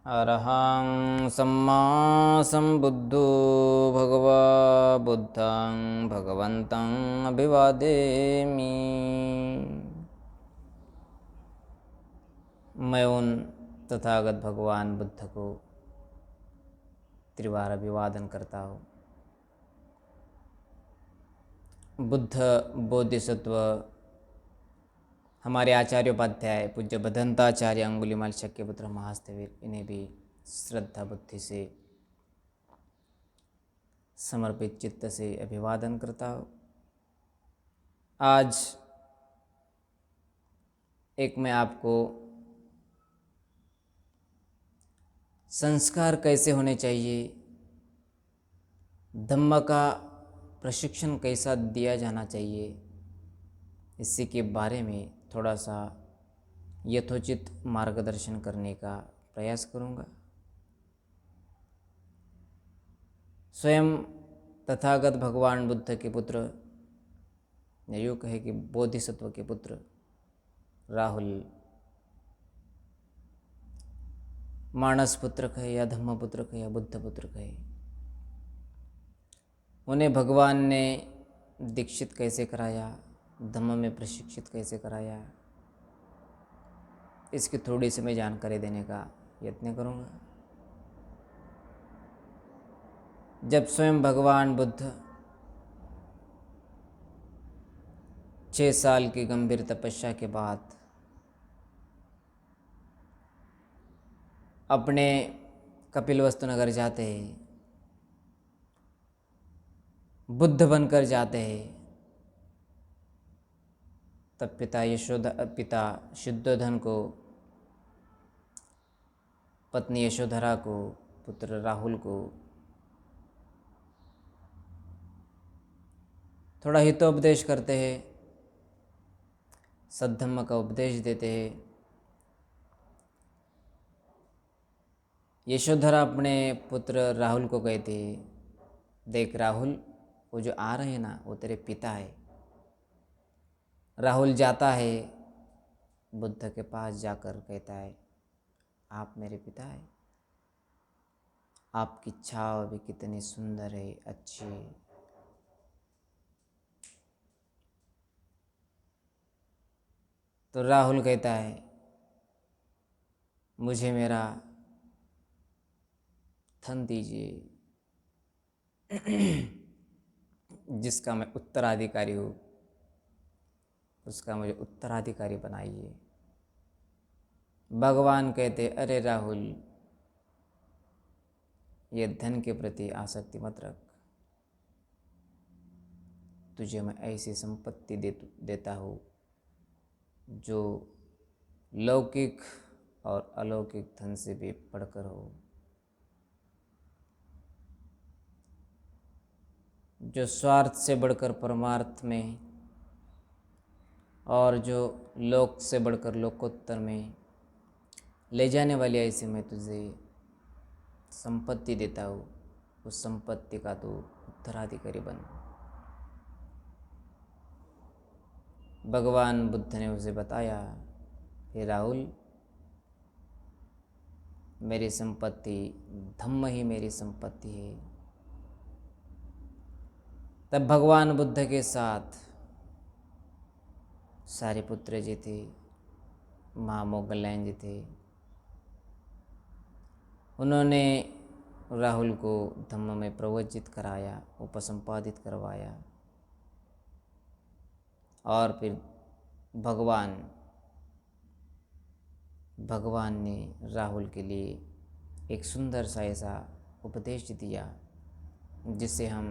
अरहं सम्मा सम्बुद्धो भगवा बुद्धं भगवन्तं अभिवादेमि। मैं उन तथागत भगवान बुद्ध को त्रिवार अभिवादन करता हूँ। बुद्ध बोधिसत्व हमारे आचार्योपाध्याय पूज्य बदंताचार्य अंगुलीमाल शक्यपुत्र महास्थवीर, इन्हें भी श्रद्धा बुद्धि से समर्पित चित्त से अभिवादन करता हूँ। आज एक मैं आपको संस्कार कैसे होने चाहिए, धम्म का प्रशिक्षण कैसा दिया जाना चाहिए, इसी के बारे में थोड़ा सा यथोचित मार्गदर्शन करने का प्रयास करूँगा। स्वयं तथागत भगवान बुद्ध के पुत्र, यूँ कहे कि बोधिसत्व के पुत्र राहुल, मानस पुत्र कहे या धम्म पुत्र कहे या बुद्ध पुत्र कहे, उन्हें भगवान ने दीक्षित कैसे कराया, धम्म में प्रशिक्षित कैसे कराया, इसकी थोड़ी सी मैं जानकारी देने का यत्न करूँगा। जब स्वयं भगवान बुद्ध 6 साल की गंभीर तपस्या के बाद अपने कपिलवस्तु नगर जाते हैं, बुद्ध बनकर जाते हैं, तब पिता शुद्धोधन को, पत्नी यशोधरा को, पुत्र राहुल को थोड़ा हितोपदेश करते हैं, सद्धम्म का उपदेश देते हैं। यशोधरा अपने पुत्र राहुल को कहती है, देख राहुल, वो जो आ रहे हैं ना, वो तेरे पिता है। राहुल जाता है, बुद्ध के पास जाकर कहता है, आप मेरे पिता है, आपकी छाव भी कितनी सुंदर है, अच्छी है। तो राहुल कहता है, मुझे मेरा धन दीजिए, जिसका मैं उत्तराधिकारी हूँ, उसका मुझे उत्तराधिकारी बनाइए। भगवान कहते, अरे राहुल, ये धन के प्रति आसक्ति मत रख, तुझे मैं ऐसी संपत्ति देता हूँ जो लौकिक और अलौकिक धन से भी बढ़कर हो, जो स्वार्थ से बढ़कर परमार्थ में और जो लोक से बढ़कर लोकोत्तर में ले जाने वाली ऐसी मैं तुझे संपत्ति देता हूँ। उस संपत्ति का तू उत्तराधिकारी बन। भगवान बुद्ध ने उसे बताया, हे राहुल, मेरी संपत्ति धम्म ही मेरी संपत्ति है। तब भगवान बुद्ध के साथ सारिपुत्र जी थे, महामोगलैन जी थे, उन्होंने राहुल को धम्म में प्रवचित कराया, उपसंपादित करवाया, और फिर भगवान ने राहुल के लिए एक सुंदर सा ऐसा उपदेश दिया, जिसे हम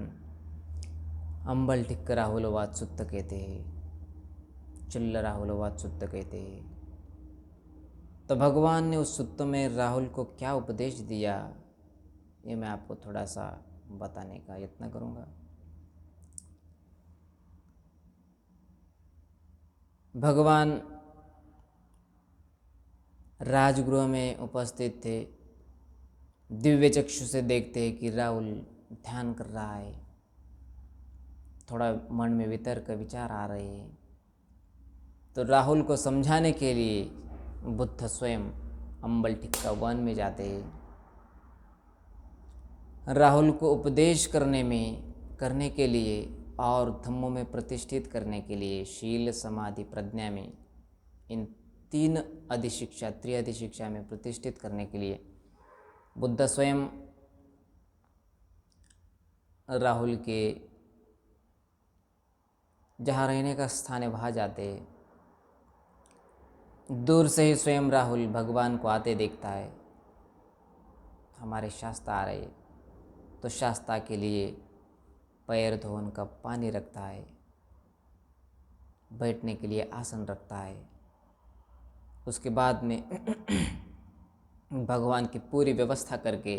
अंबल टिक्क राहुलवाद सुत्त कहते हैं, चिल्ल राहुलवाद सुत्त कहते हैं। तो भगवान ने उस सुत्त में राहुल को क्या उपदेश दिया, ये मैं आपको थोड़ा सा बताने का यत्न करूँगा। भगवान राजगृह में उपस्थित थे, दिव्य चक्षु से देखते हैं कि राहुल ध्यान कर रहा है, थोड़ा मन में वितर्क विचार आ रहे हैं। तो राहुल को समझाने के लिए बुद्ध स्वयं अम्बल टिक्का वन में जाते राहुल को उपदेश करने के लिए और धम्मों में प्रतिष्ठित करने के लिए शील समाधि प्रज्ञा में इन तीन अधिशिक्षा त्रिअधि शिक्षा में प्रतिष्ठित करने के लिए बुद्ध स्वयं राहुल के जहाँ रहने का स्थान है वहाँ जाते। दूर से ही स्वयं राहुल भगवान को आते देखता है। हमारे शास्त्रा आ रहे तो शास्त्रा के लिए पैर धोने का पानी रखता है, बैठने के लिए आसन रखता है। उसके बाद में भगवान की पूरी व्यवस्था करके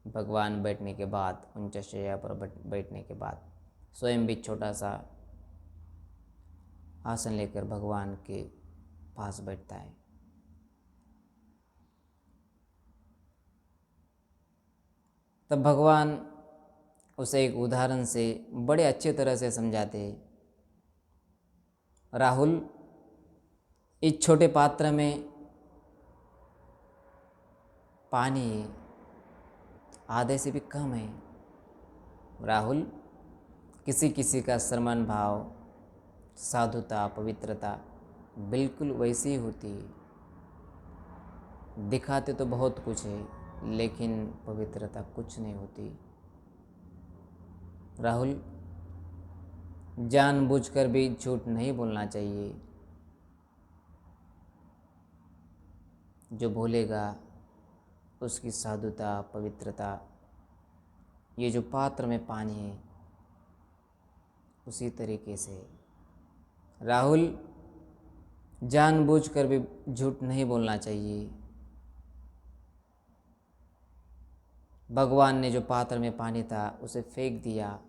भगवान बैठने के बाद उच्च शैया पर बैठने के बाद स्वयं भी छोटा सा आसन लेकर भगवान के पास बैठता है। तब भगवान उसे एक उदाहरण से बड़े अच्छे तरह से समझाते हैं। राहुल, इस छोटे पात्र में पानी आधे से भी कम है। राहुल, किसी किसी का श्रमण भाव, साधुता, पवित्रता बिल्कुल वैसी ही होती है। दिखाते तो बहुत कुछ है लेकिन पवित्रता कुछ नहीं होती। राहुल, जानबूझकर भी झूठ नहीं बोलना चाहिए। जो बोलेगा उसकी साधुता, पवित्रता, ये जो पात्र में पानी है उसी तरीके से। राहुल, जानबूझकर भी झूठ नहीं बोलना चाहिए। भगवान ने जो पात्र में पानी था उसे फेंक दिया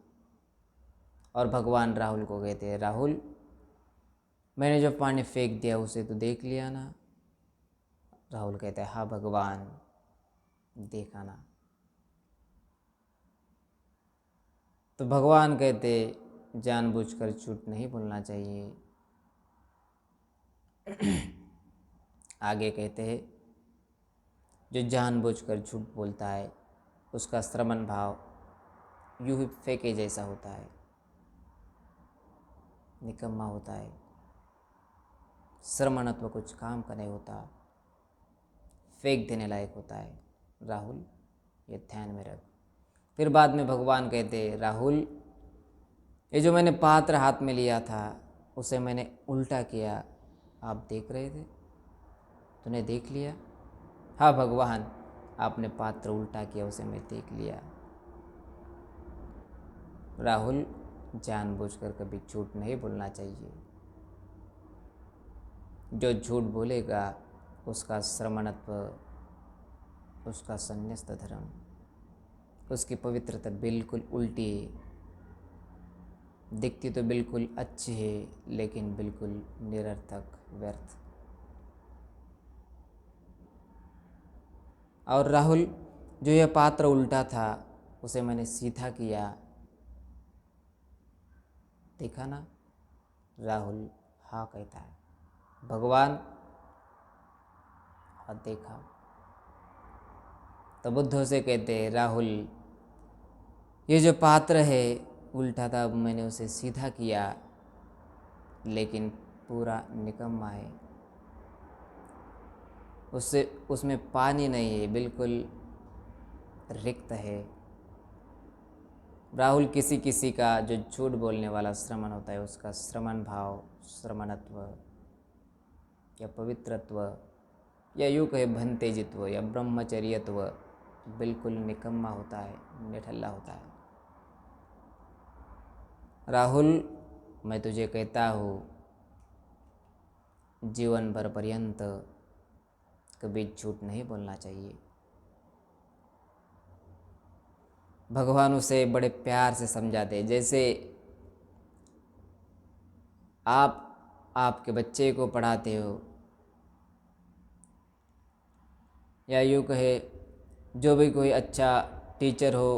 और भगवान राहुल को कहते हैं, राहुल, मैंने जो पानी फेंक दिया उसे तो देख लिया ना। राहुल कहता है, हाँ भगवान, देखा ना। तो भगवान कहते, जानबूझकर झूठ नहीं बोलना चाहिए। आगे कहते हैं, जो जानबूझकर झूठ बोलता है उसका श्रमण भाव यूं ही फेंके जैसा होता है, निकम्मा होता है। श्रमणत्व कुछ काम का नहीं होता, फेंक देने लायक होता है। राहुल, ये ध्यान में रख। फिर बाद में भगवान कहते, राहुल, ये जो मैंने पात्र हाथ में लिया था उसे मैंने उल्टा किया, आप देख रहे थे, तूने देख लिया। हाँ भगवान, आपने पात्र उल्टा किया उसे मैं देख लिया। राहुल, जानबूझकर कभी झूठ नहीं बोलना चाहिए। जो झूठ बोलेगा उसका श्रमणत्व, उसका संन्यस्त धर्म, उसकी पवित्रता बिल्कुल उल्टी है। दिखती तो बिल्कुल अच्छी है लेकिन बिल्कुल निरर्थक, व्यर्थ। और राहुल, जो यह पात्र उल्टा था उसे मैंने सीधा किया, देखा ना। राहुल हाँ कहता है, भगवान, हाँ देखा। तो बुद्ध से कहते हैं, राहुल, ये जो पात्र है उल्टा था, अब मैंने उसे सीधा किया लेकिन पूरा निकम्मा है। उसमें पानी नहीं है, बिल्कुल रिक्त है। राहुल, किसी किसी का जो झूठ बोलने वाला श्रमण होता है उसका श्रमण भाव, श्रमणत्व या पवित्रत्व या यूँ कहे भंतेजित्व या ब्रह्मचर्यत्व बिल्कुल निकम्मा होता है, निठल्ला होता है। राहुल, मैं तुझे कहता हूँ, जीवन भर पर्यंत कभी झूठ नहीं बोलना चाहिए। भगवान उसे बड़े प्यार से समझाते, जैसे आप आपके बच्चे को पढ़ाते हो या यूँ कहे जो भी कोई अच्छा टीचर हो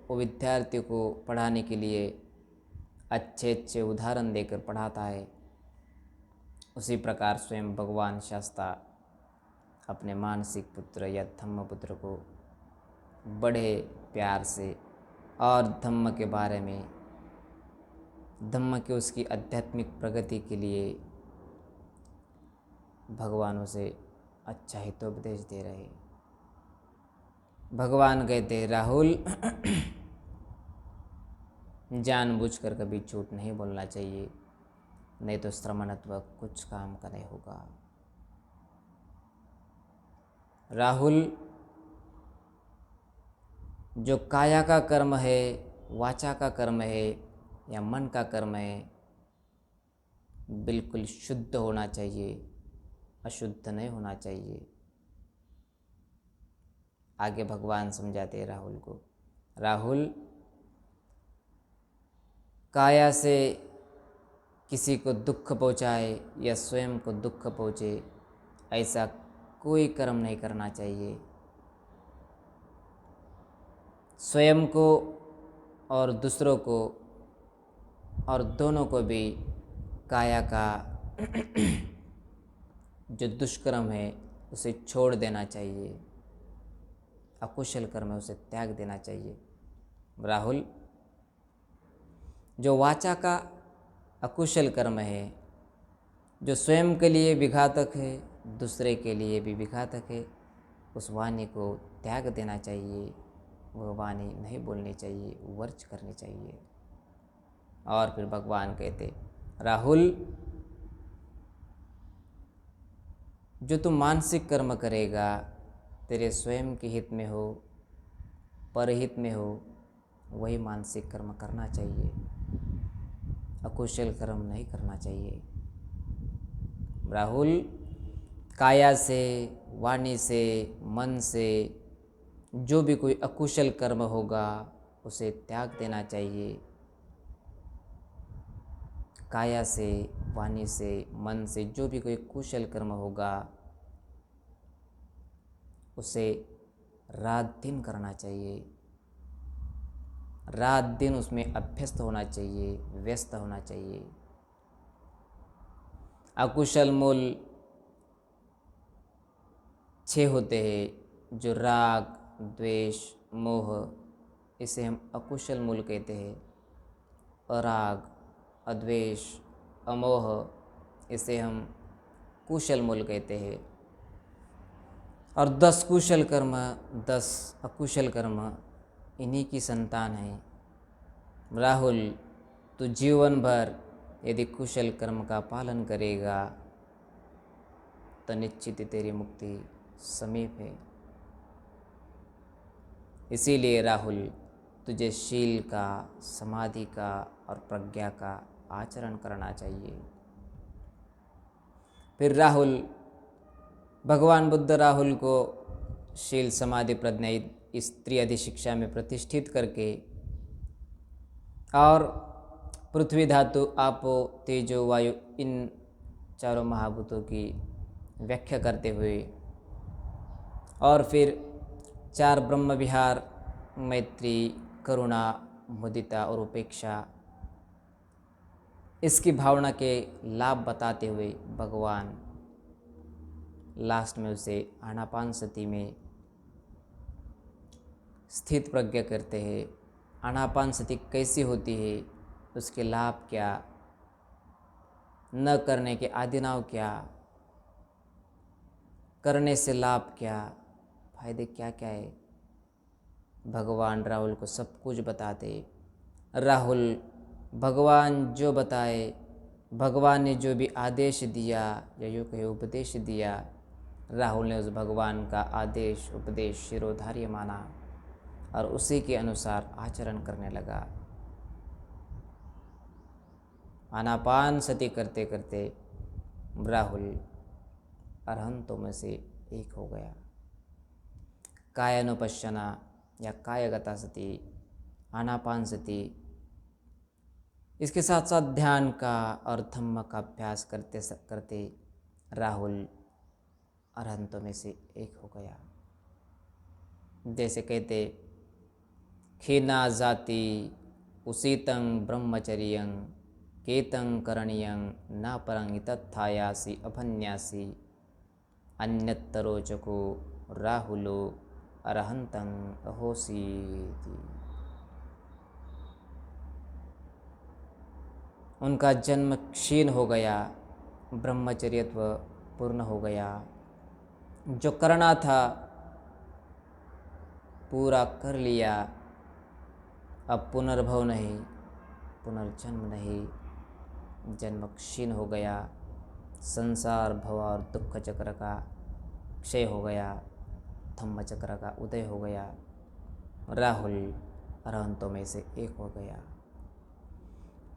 वो विद्यार्थियों को पढ़ाने के लिए अच्छे अच्छे उदाहरण देकर पढ़ाता है, उसी प्रकार स्वयं भगवान शास्त्रा अपने मानसिक पुत्र या धम्म पुत्र को बड़े प्यार से और धम्म के बारे में, धम्म के उसकी आध्यात्मिक प्रगति के लिए भगवान उसे अच्छा हितोपदेश दे रहे। भगवान कहते राहुल जानबूझकर कभी झूठ नहीं बोलना चाहिए, नहीं तो श्रमणत्व कुछ काम का नहीं होगा। राहुल, जो काया का कर्म है, वाचा का कर्म है या मन का कर्म है, बिल्कुल शुद्ध होना चाहिए, अशुद्ध नहीं होना चाहिए। आगे भगवान समझाते हैं राहुल को, राहुल, काया से किसी को दुख पहुँचाए या स्वयं को दुख पहुँचे, ऐसा कोई कर्म नहीं करना चाहिए। स्वयं को और दूसरों को और दोनों को भी काया का जो दुष्कर्म है उसे छोड़ देना चाहिए, अकुशल कर्म है उसे त्याग देना चाहिए। राहुल, जो वाचा का अकुशल कर्म है, जो स्वयं के लिए विघातक है, दूसरे के लिए भी विघातक है, उस वाणी को त्याग देना चाहिए, वह वाणी नहीं बोलनी चाहिए, वर्ज करनी चाहिए। और फिर भगवान कहते राहुल, जो तू मानसिक कर्म करेगा तेरे स्वयं के हित में हो, परहित में हो, वही मानसिक कर्म करना चाहिए, अकुशल कर्म नहीं करना चाहिए। राहुल, काया से, वाणी से, मन से जो भी कोई अकुशल कर्म होगा उसे त्याग देना चाहिए। काया से, वाणी से, मन से जो भी कोई कुशल कर्म होगा उसे रात दिन करना चाहिए, रात दिन उसमें अभ्यस्त होना चाहिए, व्यस्त होना चाहिए। अकुशल मूल 6 होते हैं, जो राग, द्वेष, मोह, इसे हम अकुशल मूल कहते हैं। अराग, अद्वेष, अमोह, इसे हम कुशल मूल कहते हैं। और 10 कुशल कर्म, 10 अकुशल कर्म इन्हीं की संतान है। राहुल, तू जीवन भर यदि कुशल कर्म का पालन करेगा तो निश्चित ही तेरी मुक्ति समीप है। इसीलिए राहुल, तुझे शील का, समाधि का और प्रज्ञा का आचरण करना चाहिए। फिर राहुल, भगवान बुद्ध राहुल को शील, समाधि, प्रज्ञा इस त्रिअधि शिक्षा में प्रतिष्ठित करके और पृथ्वी, धातु, आपो, तेजो, वायु, इन चारों महाभूतों की व्याख्या करते हुए और फिर 4 ब्रह्म विहार, मैत्री, करुणा, मुदिता और उपेक्षा, इसकी भावना के लाभ बताते हुए भगवान लास्ट में उसे आनापानसति में स्थित प्रज्ञा करते हैं। आनापानसति कैसी होती है, उसके लाभ क्या, न करने के आदिनाव क्या, करने से लाभ क्या, फायदे क्या क्या है, भगवान राहुल को सब कुछ बताते। राहुल, भगवान जो बताए, भगवान ने जो भी आदेश दिया या यूँ कहे उपदेश दिया, राहुल ने उस भगवान का आदेश, उपदेश शिरोधार्य माना और उसी के अनुसार आचरण करने लगा। आनापानसति करते करते राहुल अरहंतों में से एक हो गया। कायानुपश्यना या कायगता सति, आनापानसति, इसके साथ साथ ध्यान का और धम्म का अभ्यास करते करते राहुल अरहंतों में से एक हो गया। जैसे कहते खीना जाति उसीतं ब्रह्मचर्यं केतं करणीयं न परं तत्थायासि अभन्यासी अन्यत्तरोचको राहुलो अरहंतं अहोसीति। उनका जन्म क्षीण हो गया, ब्रह्मचर्यत्व पूर्ण हो गया, जो करना था पूरा कर लिया, अब पुनर्भव नहीं, पुनर्जन्म नहीं, जन्म क्षीण हो गया, संसार भव और दुख चक्र का क्षय हो गया, धम्म चक्र का उदय हो गया, राहुल अरहंतों में से एक हो गया।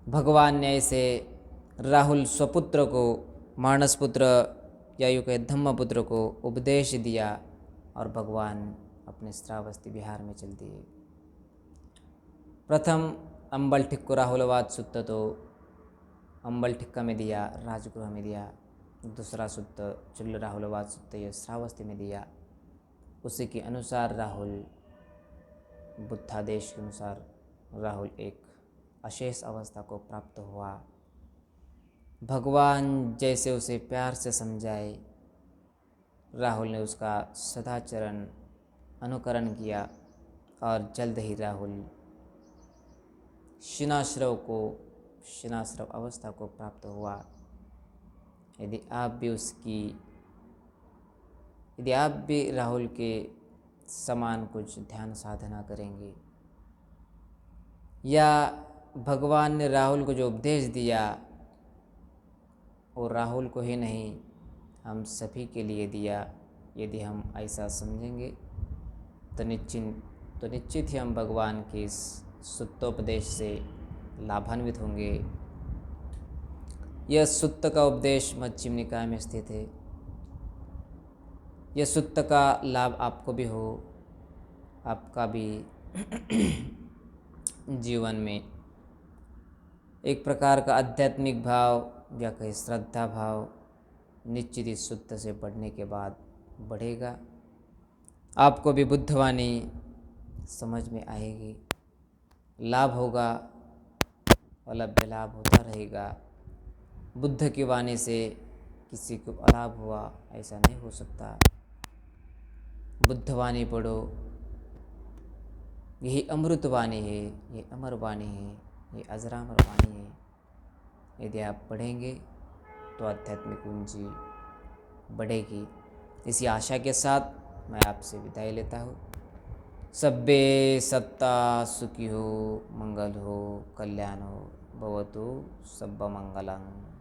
भगवान ने ऐसे राहुल स्वपुत्र को, मानस पुत्र या यूँ कहे धम्मपुत्र को उपदेश दिया और भगवान अपने श्रावस्ती बिहार में चल दिए। प्रथम अम्बल ठिक्को राहुलवाद सुत्त तो अम्बल ठिक्का में दिया, राजगृह में दिया। दूसरा सुत्त चुल्ल राहुलवाद सुत्त ये श्रावस्ती में दिया। उसी के अनुसार राहुल, बुद्धादेश के अनुसार राहुल एक अशेष अवस्था को प्राप्त हुआ। भगवान जैसे उसे प्यार से समझाए, राहुल ने उसका सदाचरण अनुकरण किया और जल्द ही राहुल शिनाश्रव अवस्था को प्राप्त हुआ। यदि आप भी राहुल के समान कुछ ध्यान साधना करेंगे, या भगवान ने राहुल को जो उपदेश दिया वो राहुल को ही नहीं हम सभी के लिए दिया, यदि हम ऐसा समझेंगे तो निश्चित ही हम भगवान के इस सुत्तोपदेश से लाभान्वित होंगे। यह सुत्त का उपदेश मध्यम निकाय में स्थित है। यह सुत्त का लाभ आपको भी हो, आपका भी जीवन में एक प्रकार का आध्यात्मिक भाव या कहीं श्रद्धा भाव निश्चित इस सुत्त से बढ़ने के बाद बढ़ेगा। आपको भी बुद्धवाणी समझ में आएगी, लाभ होगा, अलभ्य लाभ होता रहेगा। बुद्ध की वाणी से किसी को अलाभ हुआ ऐसा नहीं हो सकता। बुद्धवाणी पढ़ो, यही अमृत वाणी है, ये अमर वाणी है, ये अजरामर वाणी है। यदि आप पढ़ेंगे तो आध्यात्मिक पूंजी बढ़ेगी। इसी आशा के साथ मैं आपसे विदाई लेता हूँ। सब्बे सत्ता सुखी हो, मंगल हो, कल्याण हो, भवतु सब्ब मंगलम्।